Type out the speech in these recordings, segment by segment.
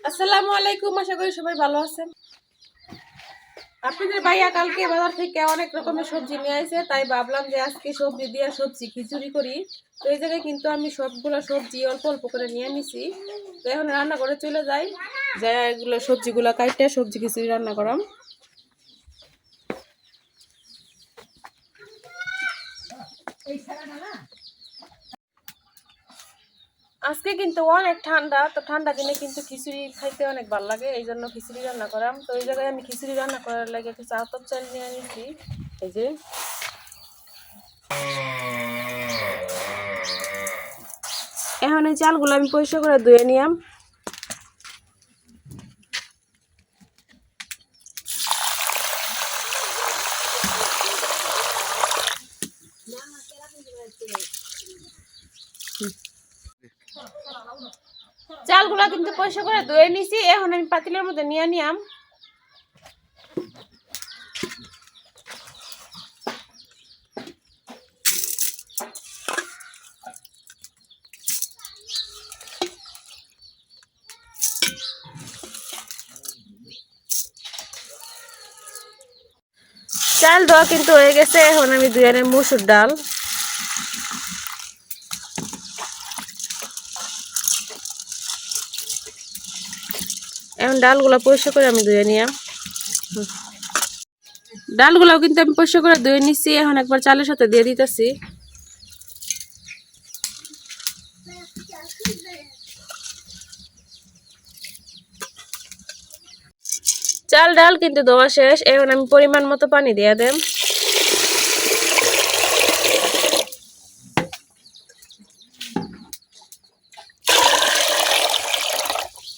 আসসালামু আলাইকুম, আশা করি সবাই ভালো আছেন। আপনাদের ভাইয়া কালকে বাজার থেকে অনেক রকমের সবজি নিয়ে আসে, তাই ভাবলাম যে আজকে সবজি দিয়ে সবজি খিচুড়ি করি। তো এই জায়গায় কিন্তু আমি সবগুলো সবজি অল্প অল্প করে নিয়ে নিছি। তো এখন রান্না করে চলে যাই, যাই এগুলো সবজিগুলো কাটতে সবজি খিচুড়ি রান্না করাম। আজকে কিন্তু অনেক ঠান্ডা, তো ঠান্ডা দিনে কিন্তু খিচুড়ি খাইতে অনেক ভালো লাগে, এই জন্য খিচুড়ি রান্না করাম। তো এই জায়গায় আমি খিচুড়ি রান্না করার লাগে একটু চাউতপ চাল নিয়ে নিছি। এই যে এখন এই চালগুলো আমি পরিষ্কার করে ধুয়ে নিলাম। চালগুলা কিন্তু পরিষ্কার করে ধুয়ে নিছি, এখন আমি পাতিলের মধ্যে নিয়ে নিলাম। চাল ধোয়া কিন্তু হয়ে গেছে, এখন আমি ধুয়ে নিই মসুর ডাল। এখন ডালগুলা পরিষ্কার করে আমি ধুয়ে নিলাম। ডালগুলাও কিন্তু আমি পরিষ্কার করে ধুয়ে নিচ্ছি, এখন একবার চালের সাথে দিয়ে দিতেছি। চাল ডাল কিন্তু ধোয়া শেষ, এখন আমি পরিমাণ মতো পানি দিয়ে দেব।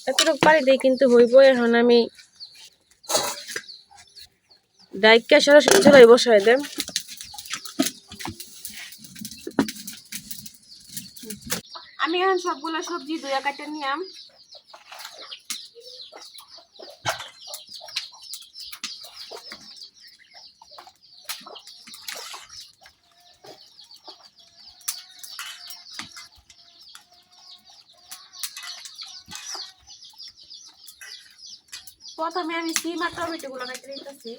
এতটুকু পানি দিয়ে কিন্তু হইব। এখন আমি ডাইকা সরাসরি চুলায় বসাই দেব। আমি এখন সবগুলো সবজি ধুয়ে কাটে নিলাম। প্রথমে আমি সিম আর টমেটো গুলো কেটে নিতেছি।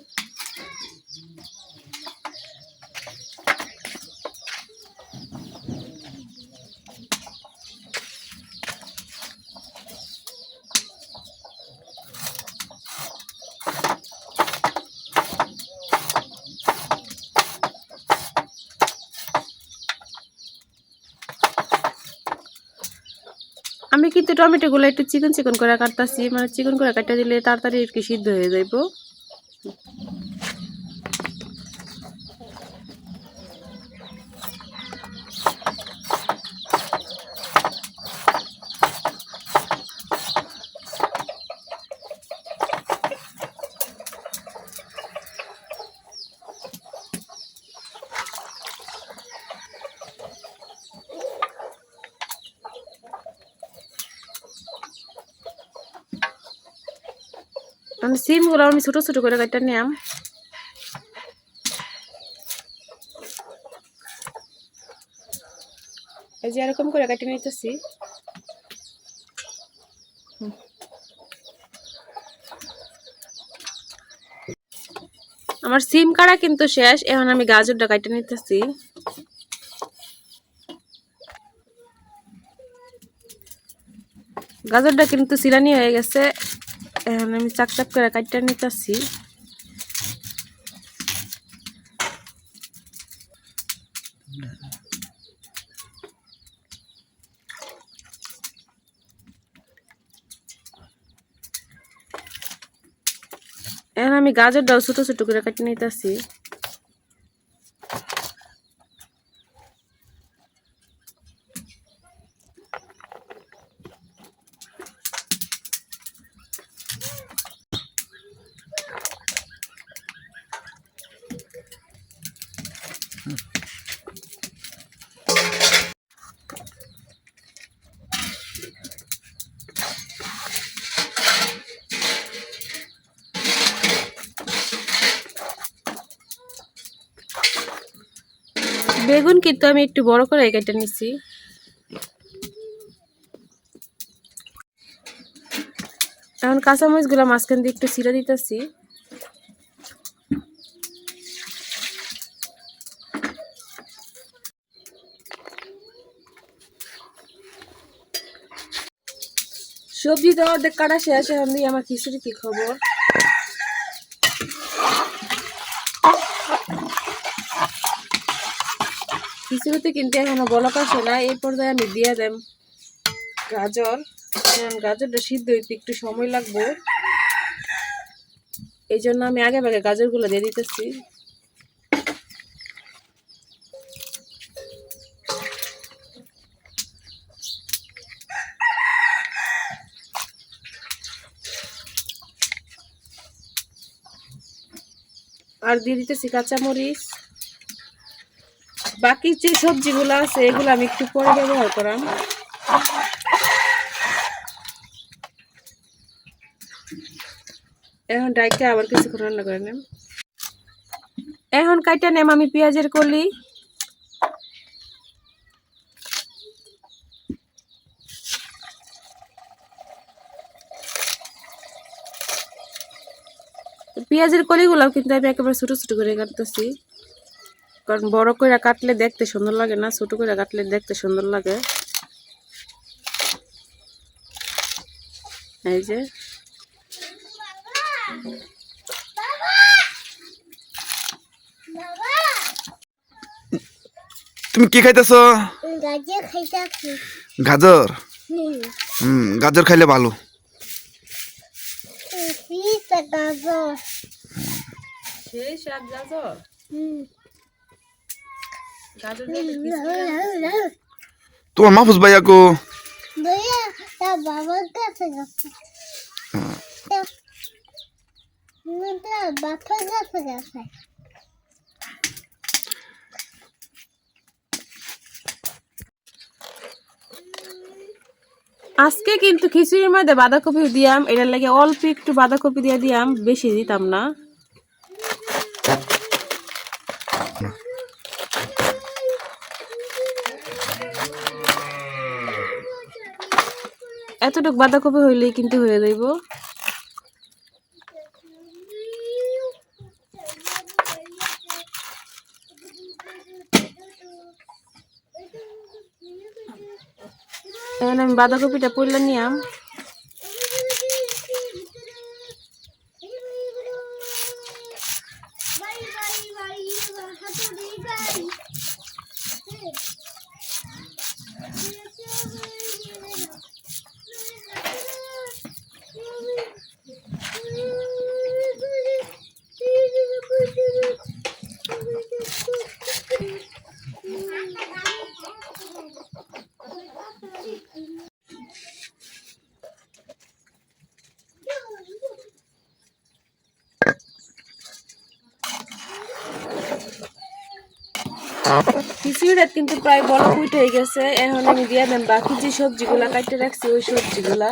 আমি কিন্তু টমেটো গুলো একটু চিকন চিকন করে কাটতেছি, মানে চিকন করে কাটা দিলে তাড়াতাড়ি একটু সিদ্ধ হয়ে যাইব। আমি সিম গুলো আমি ছোট ছোট করে কাটা নিলাম। এই যে এরকম করে কাটে নিতেছি। আমার সিম কাটা কিন্তু শেষ, এখন আমি গাজরটা কাটে নিতেছি। গাজরটা কিন্তু সিরানি হয়ে গেছে, এখন আমি চাক চাক করে কাটতে নিতেছি। এখন আমি গাজরটাও ছোট ছোট করে কাটে নিতেছি। বেগুন কিন্তু আমি একটু বড় করে কেটে নিছি। এখন কাঁচামরিচ গুলা মাঝখান দিয়ে একটু ছিঁড়ে দিতেছি। সবজি তো অর্ধেক কাটা শেষ। এখন দিয়ে আমার খিচুড়ি কি খবর। খিচুড়িতে কিন্তু এখনো বলক আসে না। এই পর্যায়ে আমি দিয়ে দেব গাজর। গাজরটা সিদ্ধ হইতে একটু সময় লাগবে, এই জন্য আমি আগে ভাগে গাজরগুলো দিয়ে দিতেছি। আর দিয়ে দিতেছি কাঁচামরিচ। বাকি যে সবজিগুলো আছে এগুলো আমি একটু পরে ব্যবহার করাম। এখন ডাইকে আবার কিছুক্ষণ রান্না করে নেব। এখন কাইটা নেম আমি পেঁয়াজের কলি। পেঁয়াজের কলিগুলো কিন্তু আমি একেবারে ছোট ছোট করে কাটতেছি, কারণ বড় করে কাটলে দেখতে সুন্দর লাগে না, ছোট করে কাটলে দেখতে সুন্দর লাগে। এই যে তুমি কি খাইতেছ? গাজর খাইতাছি। গাজর? গাজর খাইলে ভালো। গাজর সেই শাক গাজর। গাজর তোমার মাহফুজ ভাইয়া কো? ভাইয়া তার বাবার কাছে গেছে। তার বাবার কাছে গেছে। আজকে কিন্তু খিচুড়ির মধ্যে বাঁধাকপি দিয়াম, এটার লাগে অল্প একটু বাঁধাকপি দিয়ে দিয়াম, বেশি দিতাম না। এতটুকু বাঁধাকপি হইলেই কিন্তু হয়ে যাইব। এখন আমি বাঁধাকপিটা পড়লে নিয়াম। খিচুড়িটা কিন্তু প্রায় বড় উঠে গেছে। এখন আমি দিয়ে দেন বাকি যে সবজিগুলা কাটতে রাখছি ওই সবজিগুলা।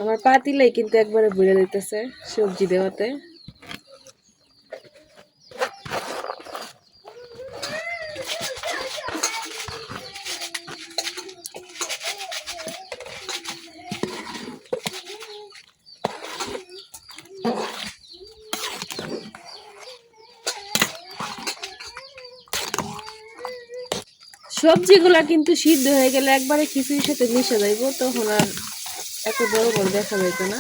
আমার পাতিলেই কিন্তু একবারে ভরে দিতেছে সবজি দেওয়াতে। সবজিগুলা কিন্তু সিদ্ধ হয়ে গেলে একবারে খিচুড়ির সাথে মিশে যাইব, তখন আর এত বড় বড় দেখা যাইত না।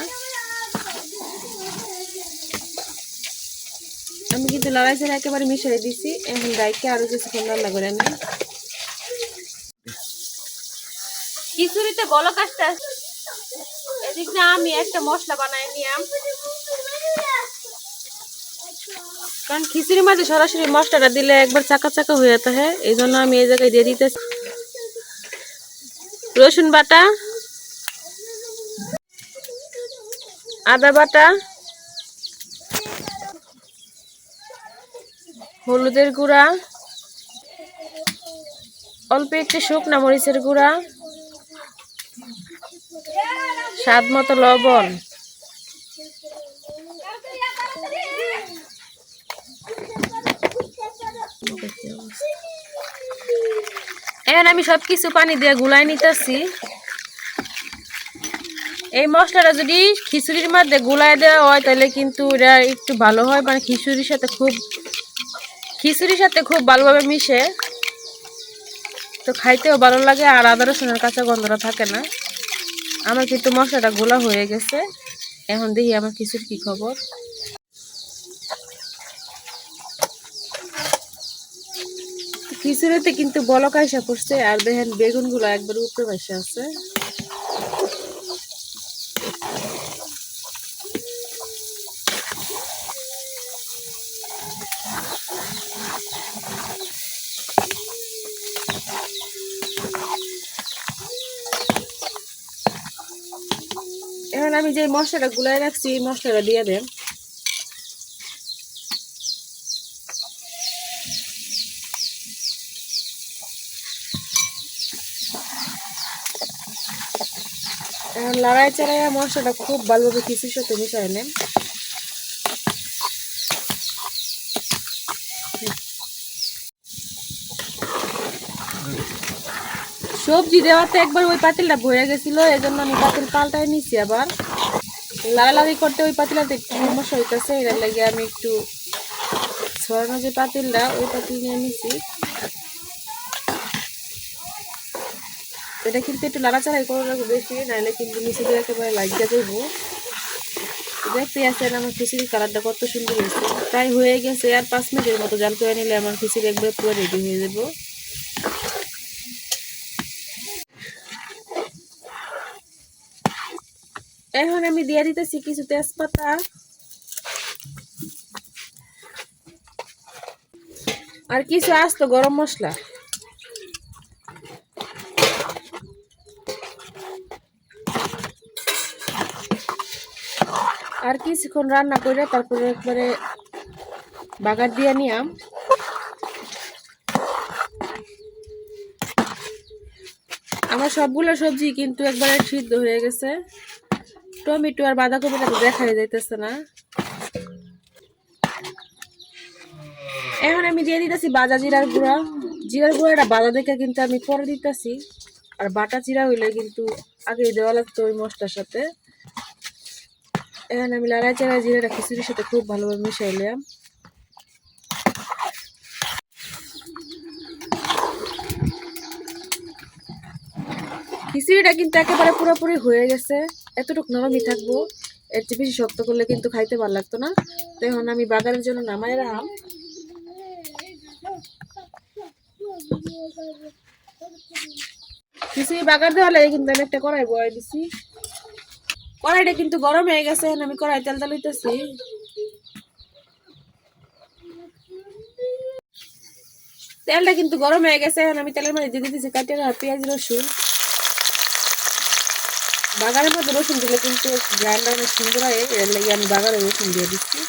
আমি কিন্তু লড়াই ছেড়ে একেবারে মিশাই দিছি। এখন ডাইকে আরো কিছুক্ষণ রান্না করে আমি খিচুড়িতে বলক আসতে। এদিক না আমি একটা মশলা বানাই নিলাম, কারণ খিচুড়ির মাঝে সরাসরি মশলাটা দিলে একবার চাকা চাকা হয়ে যেতে হয়। এই জন্য আমি এই জায়গায় দিয়ে দিতেছি রসুন বাটা, আদা বাটা, হলুদের গুঁড়া, অল্প একটু শুকনা মরিচের গুঁড়া, স্বাদ মতো লবণ। এখন আমি সবকিছু পানি দিয়ে গুলাই নিতেছি। এই মশলাটা যদি খিচুড়ির মধ্যে গুলাই দেওয়া হয় তাহলে কিন্তু এটা একটু ভালো হয়, মানে খিচুড়ির সাথে খুব ভালোভাবে মিশে, তো খাইতেও ভালো লাগে আর আদা রসুনের কাঁচা গন্ধটা থাকে না। আমার কিন্তু মশলাটা গোলা হয়ে গেছে। এখন দেখি আমার খিচুড়ির কি খবর। খিচুড়িতে কিন্তু বলক আইসা পড়ছে, আর দেখেন বেগুন গুলো একবার উপরে বসে আছে। এখন আমি যে মশলাটা গুলাই রাখছি এই মশলাটা দিয়ে দেন। এখন লড়াই চাড়াইয়া মশলাটা খুব ভালোভাবে খিচুড়ির সাথে মিশাই নেন। সবজি দেওয়াতে একবার ওই পাতিলটা ভরে গেছিল, এই জন্য আমি পাতিল পাল্টাই নিছি। আবার লাড়ালাড়ি করতে ওই পাতিলাতে একটু সমস্যা হইতেছে, এটার লাগে আমি একটু ছড়ানো যে পাতিলটা ওই পাতিল নিয়ে নিছি। এটা কিন্তু একটু লাড়াচাড়াই করে রাখবো বেশি, নাহলে কিন্তু নিচে দিয়ে একেবারে লাগিয়ে দেবো। দেখতে আসেন আমার খিচুড়ির কালারটা কত সুন্দর হয়েছে। তাই হয়ে গেছে, আর 5 মিনিটের মতো জাল করে নিলে আমার খিচুড়ি একবার পুরো রেডি হয়ে যাবো। এখন আমি দিয়ে দিতেছি কিছু তেজপাতা আর কিছু আস্ত গরম মশলা। আর কিছুক্ষণ রান্না করে তারপরে একবারে বাগার দিয়ে নিলাম। আমার সবগুলো সবজি কিন্তু একবারে সিদ্ধ হয়ে গেছে। টমেটো আর বাঁধাকপিটা তো দেখাই যাইতেছে না। এখন আমি দিয়ে দিতেছি বাজা জিরার গুঁড়া। জিরার গুঁড়াটা বাজা দেখে কিন্তু আমি পরে দিতেছি, আর বাটা জিরা হইলে কিন্তু আগে দেওয়া লাগতো ওই মশলার সাথে। এখন আমি লাড়াই চাড়াই জিরাটা খিচুড়ির সাথে খুব ভালোভাবে মিশাইলাম। খিচুড়িটা কিন্তু একেবারে পুরোপুরি হয়ে গেছে, এতটুকু নরমই থাকবো। এর চেয়ে বেশি শক্ত করলে কিন্তু খাইতে ভালো লাগতো না। তো এখন আমি বাগারের জন্য নামাই রাখলাম। খিচুড়ি বাগার দেওয়া লাগে কিন্তু আমি একটা কড়াই বয়াই দিছি। কড়াইটা কিন্তু গরম হয়ে গেছে, এখন আমি কড়াই তেল লইতেছি। তেলটা কিন্তু গরম হয়ে গেছে, এখন আমি তেলের মধ্যে দিয়ে দিতেছি কাটিয়ে রাখা পেঁয়াজ রসুন। বাগারের মধ্যে রসুন দিলে কিন্তু গ্রাইন্ডার অনেক সুন্দর হয়, এর লাগে আমি বাগারে রসুন দিয়ে দিচ্ছি।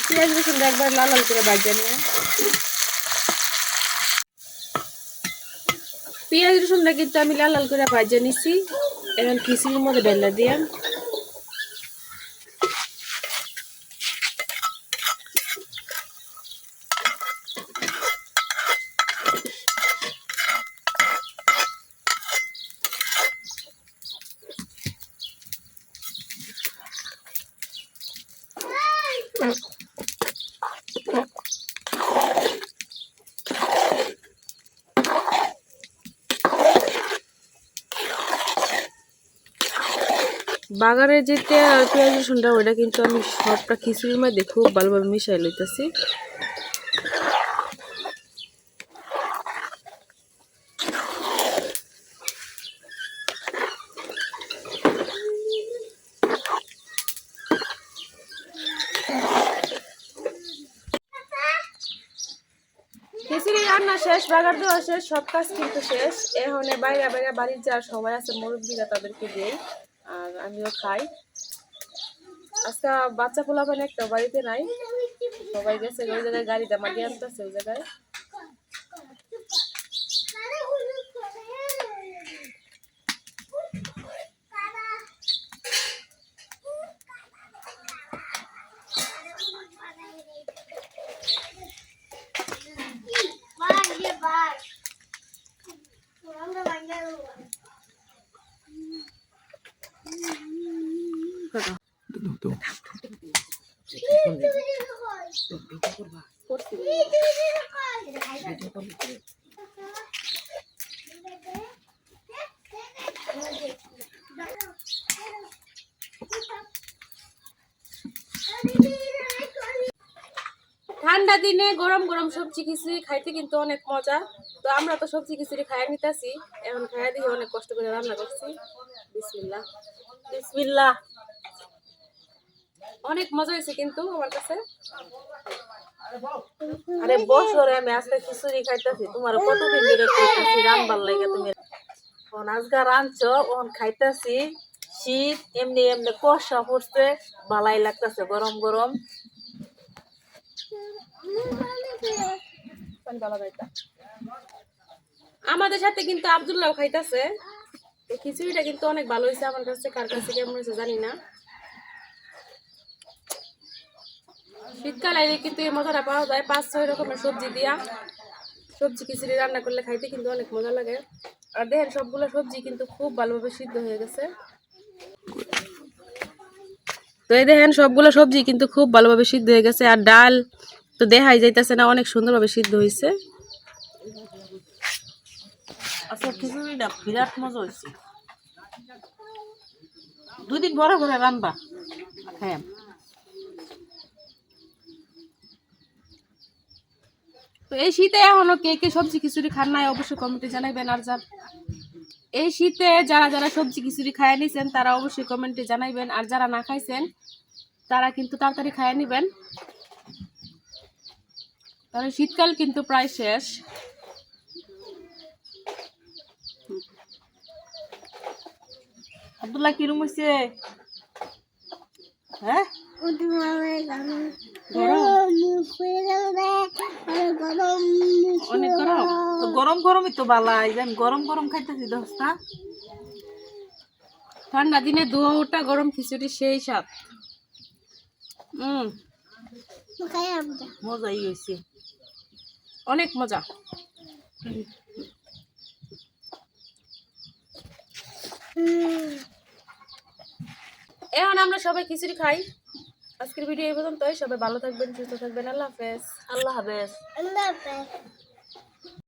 পেঁয়াজ রসুনটা একবার লাল লাল করে ভাজা নিয়ে, পেঁয়াজ রসুনটা কিন্তু আমি লাল লাল করে ভাজা নিছি। এখন খিচুড়ির মধ্যে ঢেলে দিয়ে বাগারের যে তেল আর পেঁয়াজ রসুনটা ওইটা কিন্তু আমি সবটা খিচুড়ির মধ্যে খুব ভালোভাবে মিশাই লইতেছি। খিচুড়ি রান্না শেষ, বাগার দেওয়া শেষ, সব কাজ কিন্তু শেষ। এখন বাইরে বাইরে বাড়ির যার সবাই আছে মুরব্বীরা তাদেরকে দিই, আর আমিও খাই। আজকে বাচ্চা পোলাপান একটা বাড়িতে নাই। সবাই গেছে ওই জায়গায়, গাড়িতে মাটি আনতেছে ওই জায়গায়। ঠান্ডা দিনে গরম গরম সবজি খিচুড়ি খাইতে কিন্তু অনেক মজা। তো আমরা তো সবজি খিচুড়ি খাইয়া নিতেছি, এখন খাইয়া দিয়ে অনেক কষ্ট করে রান্না করছি। বিসমিল্লাহ বিসমিল্লাহ। অনেক মজা হয়েছে কিন্তু আমার কাছে। আরে বছরে আমি আজকে খিচুড়ি খাইতেছি, তোমার কতদিন ধরে খাইতেছি রান্নার লাগে। তুমি আজকে রাঁধছো, ওখান খাইতেছি। শীত এমনি এমনি কষা পড়ছে, ভালাই লাগতেছে গরম গরম। আমাদের সাথে কিন্তু আব্দুল্লাহ খাইতেছে। খিচুড়িটা কিন্তু অনেক ভালো হয়েছে আমার কাছে, কার কাছে কেমন হয়েছে জানি না। শীতকাল আইলে কিন্তু এই মজাটা পাওয়া যায়, 5-6 রকমের সবজি দিয়া সবজি খিচুড়ি রান্না করলে খাইতে কিন্তু অনেক মজা লাগে। আর দেখেন সবগুলো সবজি কিন্তু খুব ভালোভাবে সিদ্ধ হয়ে গেছে। তো এই দেখেন সবগুলো সবজি কিন্তু খুব ভালোভাবে সিদ্ধ হয়ে গেছে। আর ডাল তো দেখাই যাইতেছে না, অনেক সুন্দরভাবে সিদ্ধ হয়েছে। আচ্ছা, খিচুড়িটা বিরাট মজা হয়েছে। 2 দিন পরে পরে রান্না খাই। তো এই শীতে এখনো কে কে সবজি খিচুড়ি খান নাই অবশ্যই কমেন্টে জানাবেন। আর এই শীতে যারা যারা সবজি খিচুড়ি খাইয়ে নিছেন তারা অবশ্যই কমেন্টে জানাইবেন। আর যারা না খাইছেন তারা কিন্তু তাড়াতাড়ি খাইয়ে নিবেন, কারণ শীতকাল কিন্তু প্রায় শেষ। আব্দুল্লাহ কিরম হয়েছে? হ্যাঁ, অনেক গরম। তো গরম গরমই তো বালাই, আমি গরম গরম খাইতেছি দোস্তা। ঠান্ডা দিনে দুটা গরম খিচুড়ি সেই স্বাদ। মজাই হয়েছে, অনেক মজা। এখন আমরা সবাই খিচুড়ি খাই। আজকের ভিডিও এই পর্যন্তই। সবাই ভালো থাকবেন, সুস্থ থাকবেন। আল্লাহ হাফেজ। আল্লাহ হাফেজ। আল্লাহ হাফেজ।